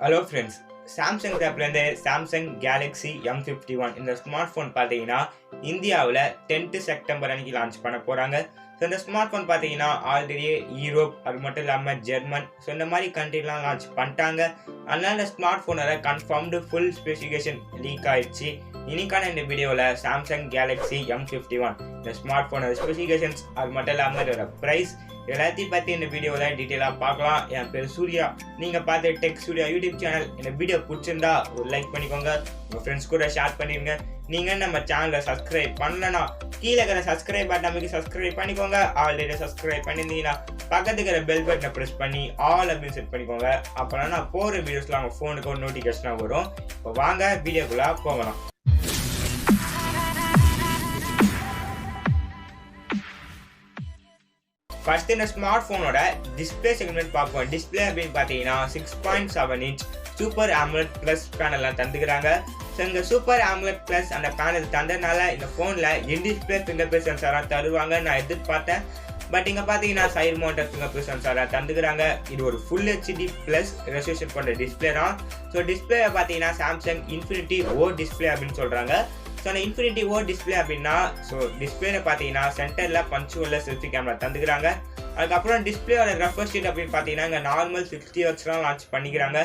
Hello friends, Samsung தரப்புலேருந்து Samsung Galaxy M51 இந்த smart phone பார்த்தீங்கன்னா இந்தியாவில் 10th செப்டம்பர் அன்னைக்கு லான்ச் பண்ண போகிறாங்க. ஸோ இந்த ஸ்மார்ட் ஃபோன் பார்த்தீங்கன்னா ஆல்ரெடி யூரோப் அது மட்டும் இல்லாமல் ஜெர்மன் ஸோ இந்த மாதிரி கண்ட்ரிலாம் லான்ச் பண்ணிட்டாங்க. அதனால இந்த ஸ்மார்ட் ஃபோனோட கன்ஃபார்ம்டு ஃபுல் ஸ்பெசிஃபிகேஷன் லீக் ஆயிடுச்சு. இன்னைக்கான இந்த வீடியோவில் Samsung Galaxy M51 இந்த ஸ்மார்ட் ஃபோனோட ஸ்பெசிஃபிகேஷன்ஸ் அது மட்டும் இல்லாமல் இதோட ப்ரைஸ் எல்லாத்தையும் பற்றி இந்த வீடியோவில் டீட்டெயிலாக பார்க்கலாம். என் பேர் சூர்யா, நீங்கள் பார்த்து டெக் சூர்யா யூடியூப் சேனல். இந்த வீடியோ பிடிச்சிருந்தா ஒரு லைக் பண்ணிக்கோங்க, உங்கள் ஃப்ரெண்ட்ஸ் கூட ஷேர் பண்ணிடுங்க. நீங்கள் நம்ம சேனலை சப்ஸ்கிரைப் பண்ணலன்னா கீழே இருக்கிற சப்ஸ்கிரைப் பட்டன் அமைக்கி சப்ஸ்கிரைப் பண்ணிக்கோங்க. ஆல்ரெடி சப்ஸ்கிரைப் பண்ணியிருந்தீங்கன்னா பக்கத்துக்கு இருக்கிற பெல் பட்டனை ப்ரெஸ் பண்ணி ஆல் அப்படின்னு செட் பண்ணிக்கோங்க. அப்புறம் நான் போகிற வீடியோஸ்லாம் உங்கள் ஃபோனுக்கு ஒரு நோட்டிஃபிகேஷனாக வரும். இப்போ வாங்க வீடியோக்குள்ளே போகலாம். ஃபர்ஸ்ட் இந்த ஸ்மார்ட் ஃபோனோட டிஸ்பிளே செக்மெண்ட் பார்ப்போம். டிஸ்பிளே அப்படின்னு பார்த்தீங்கன்னா 6.7 inch சூப்பர் AMOLED ப்ளஸ் பேனல்லாம் தந்துக்கிறாங்க. ஸோ இந்த சூப்பர் AMOLED ப்ளஸ் அந்த பேனல் தந்ததுனால இந்த ஃபோனில் இன் டிஸ்பிளே ஃபிங்கர் பிரிண்ட் சென்சாராக தருவாங்க நான் எதிர்பார்த்தேன். பட் இங்கே பார்த்தீங்கன்னா சைடு மவுண்டட் ஃபிங்கர் பிரிண்ட் சென்சாராக தந்துக்கிறாங்க. இது ஒரு ஃபுல் HD ப்ளஸ் ரெசல்யூஷன் கொண்ட டிஸ்பிளே தான். ஸோ டிஸ்பிளே பார்த்தீங்கன்னா சாம்சங் இன்ஃபினிட்டி ஓ டிஸ்பிளே அப்படின்னு சொல்கிறாங்க. ஸோ அந்த இன்ஃபினிட்டி ஓ டிஸ்பிளே அப்படின்னா ஸோ டிஸ்பிளேல பார்த்தீங்கன்னா சென்டரில் பஞ்சுவல்ல செல்ஃபி கேமரா தந்துக்கிறாங்க. அதுக்கப்புறம் டிஸ்பிளேயோட ரெஃப்ரெஷ் ரேட் அப்படின்னு பார்த்தீங்கன்னா இங்கே நார்மல் 60 Hzலாம் லான்ச் பண்ணிக்கிறாங்க.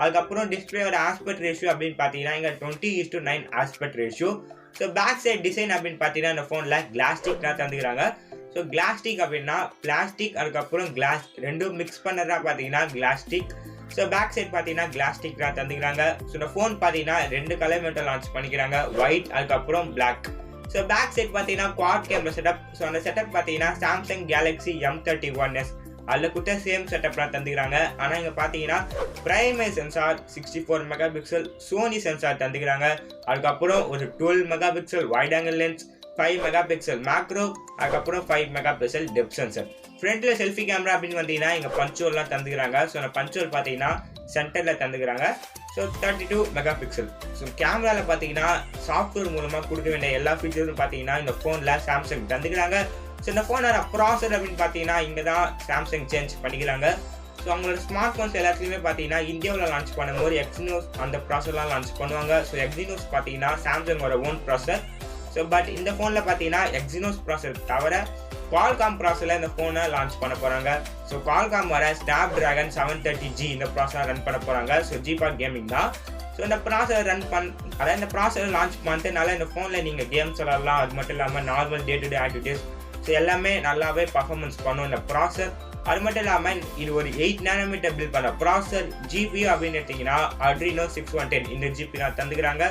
அதுக்கப்புறம் டிஸ்பிளேயோட ஆஸ்பெக்ட் ரேஷியோ அப்படின்னு பார்த்தீங்கன்னா இங்கே 20:9 aspect ratio. So back side design அப்படின்னு பார்த்தீங்கன்னா இந்த ஃபோனில் கிளாஸ்டிக் தான் தந்துக்கிறாங்க. ஸோ கிளாஸ்டிக் அப்படின்னா பிளாஸ்டிக் அதுக்கப்புறம் கிளாஸ் ரெண்டும் மிக்ஸ் பண்ணுறதா பார்த்தீங்கன்னா கிளாஸ்டிக். ஸோ பேக் சைட் பார்த்தீங்கன்னா கிளாஸ்டிக் தான் தந்துக்கிறாங்க. ஸோ இந்த ஃபோன் பார்த்தீங்கன்னா 2 கலர் மட்டும் லான்ச் பண்ணிக்கிறாங்க, ஒயிட் அதுக்கப்புறம் பிளாக். ஸோ பேக் சைட் பார்த்தீங்கன்னா குவாட் கேமரா செட்டப். ஸோ அந்த செட்டப் பார்த்தீங்கன்னா சாம்சங் Galaxy M31s அதில் கூட சேம் செட்டப்லாம் தந்துக்கிறாங்க. ஆனால் இங்கே பார்த்தீங்கன்னா primary sensor 64 megapixel Sony sensor தந்துக்கிறாங்க. அதுக்கப்புறம் ஒரு 12 megapixel wide angle lens, 5 megapixel macro, அதுக்கப்புறம் 5 மெகாபிக்சல் டெப்த் சென்சர். ஃப்ரண்ட்டில் செல்ஃபி கேமரா அப்படின்னு பார்த்தீங்கன்னா இங்கே பஞ்சுவல்லாம் தந்துக்கிறாங்க. ஸோ அந்த பஞ்சுவல் பார்த்தீங்கன்னா சென்டரில் தந்துக்கிறாங்க. So 32 megapixel. ஸோ கேமராவில் பார்த்தீங்கன்னா சாஃப்ட்வேர் மூலமாக கொடுக்க வேண்டிய எல்லா ஃபீச்சர்ஸும் பார்த்தீங்கன்னா இந்த ஃபோனில் சாம்சங் தந்துக்கிறாங்க. ஸோ இந்த ஃபோனோட ப்ராசர் அப்படின்னு பார்த்தீங்கன்னா இங்கே தான் சாம்சங் சேஞ்ச் பண்ணிக்கிறாங்க. ஸோ அவங்களோட ஸ்மார்ட் ஃபோன்ஸ் எல்லாத்துலேயுமே பார்த்தீங்கன்னா இந்தியாவில் லான்ச் பண்ணும்போது எக்ஸினோஸ் அந்த ப்ராசர்லாம் லான்ச் பண்ணுவாங்க. ஸோ எக்ஸினோஸ் பார்த்தீங்கன்னா சாம்சங்கோட ஓன் ப்ராசர். ஸோ பட் இந்த ஃபோனில் பார்த்தீங்கன்னா எக்ஸினோஸ் ப்ராசர் தவிர Qualcomm ப்ராசரில் இந்த ஃபோனை லான்ச் பண்ண போகிறாங்க. ஸோ Qualcomm வர Snapdragon 730G இந்த ப்ராசர் ரன் பண்ண போகிறாங்க. ஸோ ஜிபாட் கேமிங் தான். ஸோ இந்த ப்ராசர் அதாவது இந்த ப்ராசர் லான்ச் பண்ணிட்டனால இந்த ஃபோனில் நீங்கள் கேம்ஸ் விளாடலாம். அது மட்டும் இல்லாமல் normal day to day activities so எல்லாமே நல்லாவே பர்ஃபார்மன்ஸ் பண்ணும் இந்த ப்ராசர். அது மட்டும் இல்லாமல் இது ஒரு 8 nanometer பில்ட் பண்ண ப்ராசர். ஜிபி அப்படின்னு எடுத்திங்கன்னா Adreno 610 இந்த ஜிபி தான் தந்துக்கிறாங்க.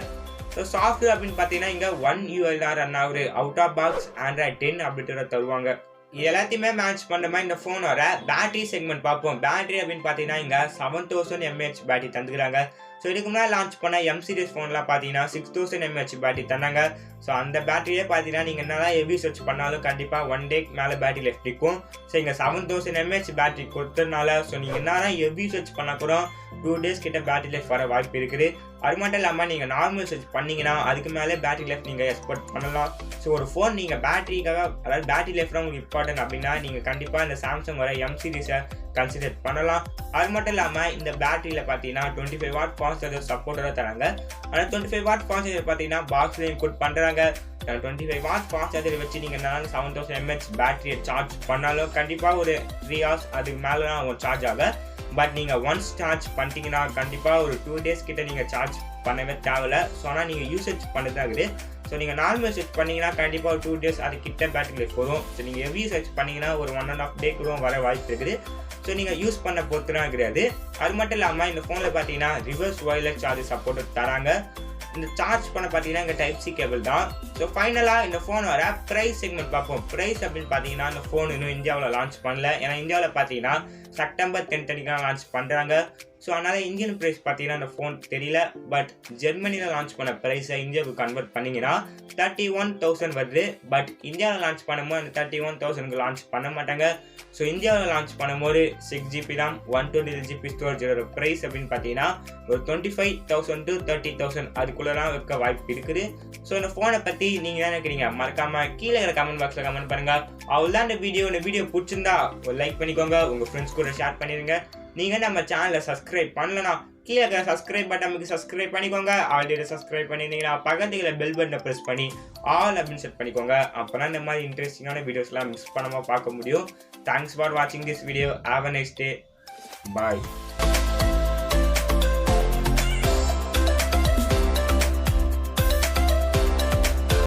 ஸோ சாஃப்ட்வேர் அப்படின்னு பார்த்தீங்கன்னா இங்கே 1 UI தான் ரன் ஆகுது. அவுட் ஆஃப் பாக்ஸ் Android 10 அப்படின்றத தருவாங்க. இது எல்லாத்தையுமே மேட்ச் பண்ணுற மாதிரி இந்த ஃபோனோட பேட்டரி செக்மெண்ட் பார்ப்போம். பேட்டரி அப்படின்னு பார்த்தீங்கன்னா இங்கே 7000 mAh பேட்டரி தந்துக்கிறாங்க. ஸோ இதுக்கு முன்னாடி லான்ச் பண்ண M சீரிஸ் ஃபோன்லாம் பார்த்தீங்கன்னா 6000 mAh பேட்டரி தந்தாங்க. ஸோ அந்த பேட்டரியே பார்த்தீங்கன்னா நீங்கள் என்னதான் ஹெவி சர்ச் பண்ணாலும் கண்டிப்பாக 1 day மேலே பேட்டரி லைஃப் இருக்கும். ஸோ இங்கே 7000 mAh பேட்டரி கொடுத்ததுனால ஸோ நீங்கள் என்னதான் ஹெவி சர்ச் பண்ணால் கூட 2 days கிட்ட பேட்டரி லைஃப் வர வாய்ப்பு இருக்குது. அது மட்டும் இல்லாமல் நீங்கள் நார்மல் சர்ச் பண்ணிங்கன்னா அதுக்கு மேலே பேட்டரி லைஃப் நீங்கள் எக்ஸ்பெக்ட் பண்ணலாம். ஸோ ஒரு ஃபோன் நீங்கள் பேட்டரிக்காக அதாவது பேட்டரி லைஃப் தான் உங்களுக்கு இம்பார்ட்டன்ட் அப்படின்னா நீங்கள் கண்டிப்பாக இந்த சாம்சங் வர M சீரிஸை கன்சிடர் பண்ணலாம். அது மட்டும் இல்லாமல் இந்த பேட்டரியில் பார்த்தீங்கன்னா 25 watt ஃபாஸ்ட் சார்ஜர் சப்போர்ட்டோட தராங்க. ஆனால் 25 watt ஃபாஸ்ட் சார்ஜர் பார்த்தீங்கன்னா பாக்ஸ்லேயும் இன்க்ளூட் பண்ணுறாங்க. 25 watt ஃபாஸ்ட் சார்ஜர் வச்சு நீங்கள் என்னால் 7000 mAh பேட்டரியை சார்ஜ் பண்ணாலும் கண்டிப்பாக ஒரு 3 hours அதுக்கு மேலே தான் அவங்க சார்ஜ் ஆக. பட் நீங்கள் ஒன்ஸ் சார்ஜ் பண்ணிட்டீங்கன்னா கண்டிப்பாக ஒரு 2 days கிட்ட நீங்கள் சார்ஜ் பண்ணவே தேவையில்லை. ஸோ ஆனால் நீங்கள் யூசேஜ் பண்ணுறது ஆகுது. ஸோ நீங்கள் நார்மல் சர்ச் பண்ணிங்கன்னா கண்டிப்பாக ஒரு 2 days அது கிட்ட பேட்டரி லைஃப் வரும். ஸோ நீங்கள் ஹெவி சர்ச் பண்ணிங்கன்னா ஒரு 1.5 day கூட வர வாய்ப்பு இருக்குது. ஸோ நீங்கள் யூஸ் பண்ண பொறுத்துலாம் கிடையாது. அது மட்டும் இல்லாமல் இந்த ஃபோனில் பார்த்தீங்கன்னா ரிவர்ஸ் ஒயர்லெஸ் சார்ஜர் சப்போர்ட் தராங்க. இந்த சார்ஜ் பண்ண பார்த்தீங்கன்னா இங்கே டைப் சி கேபிள் தான். ஸோ ஃபைனலாக இந்த ஃபோனோட ப்ரைஸ் செக்மெண்ட் பார்ப்போம். ப்ரைஸ் அப்படின்னு பார்த்தீங்கன்னா இந்த ஃபோன் இன்னும் இந்தியாவில் லான்ச் பண்ணல. ஏன்னா இந்தியாவில் பார்த்தீங்கன்னா செப்டம்பர் 10 தான் லான்ச் பண்ணுறாங்க. ஸோ அதனால் இந்தியன் ப்ரைஸ் பார்த்தீங்கன்னா இந்த ஃபோன் தெரியல. பட் ஜெர்மனியில் லான்ச் பண்ண ப்ரைஸை இந்தியாவுக்கு கன்வெர்ட் பண்ணிங்கன்னா 31,000 வருது. பட் இந்தியாவில் லான்ச் பண்ணும்போது அந்த 31,000க்கு லான்ச் பண்ண மாட்டாங்க. ஸோ இந்தியாவில் லான்ச் பண்ணும்போது 6GB RAM 128GB ஸ்டோரேஜோட ப்ரைஸ் அப்படின்னு பார்த்தீங்கன்னா ஒரு 25,000 to 30,000 அதுக்குள்ளலாம் இருக்க வாய்ப்பு இருக்குது. ஸோ இந்த ஃபோனை பற்றி நீங்கள் என்ன நினைக்கிறீங்க மறக்காமல் கீழே இருக்கிற கமெண்ட் பாக்ஸில் கமெண்ட் பண்ணுங்கள். அவ்வளோதான் இந்த வீடியோ பிடிச்சிருந்தா ஒரு லைக் பண்ணிக்கோங்க, உங்கள் ஃப்ரெண்ட்ஸ் கூட ஷேர் பண்ணிடுங்க. நீங்கள் நம்ம சேனலை சப்ஸ்கிரைப் பண்ணலனா கீழே இருக்கிற சப்ஸ்கிரைப் பட்டனுக்கு சப்ஸ்கிரைப் பண்ணிக்கோங்க. ஆல்ரெடி சப்ஸ்கிரைப் பண்ணியிருந்தீங்கன்னா பக்கத்துல பெல் பட்டனை ப்ரெஸ் பண்ணி ஆல் அப்படின்னு செட் பண்ணிக்கோங்க. அப்போனா இந்த மாதிரி இன்ட்ரெஸ்டிங்கான வீடியோஸ்லாம் மிஸ் பண்ணாமல் பார்க்க முடியும். தேங்க்ஸ் ஃபார் வாட்சிங் this video. Have a nice day. Bye.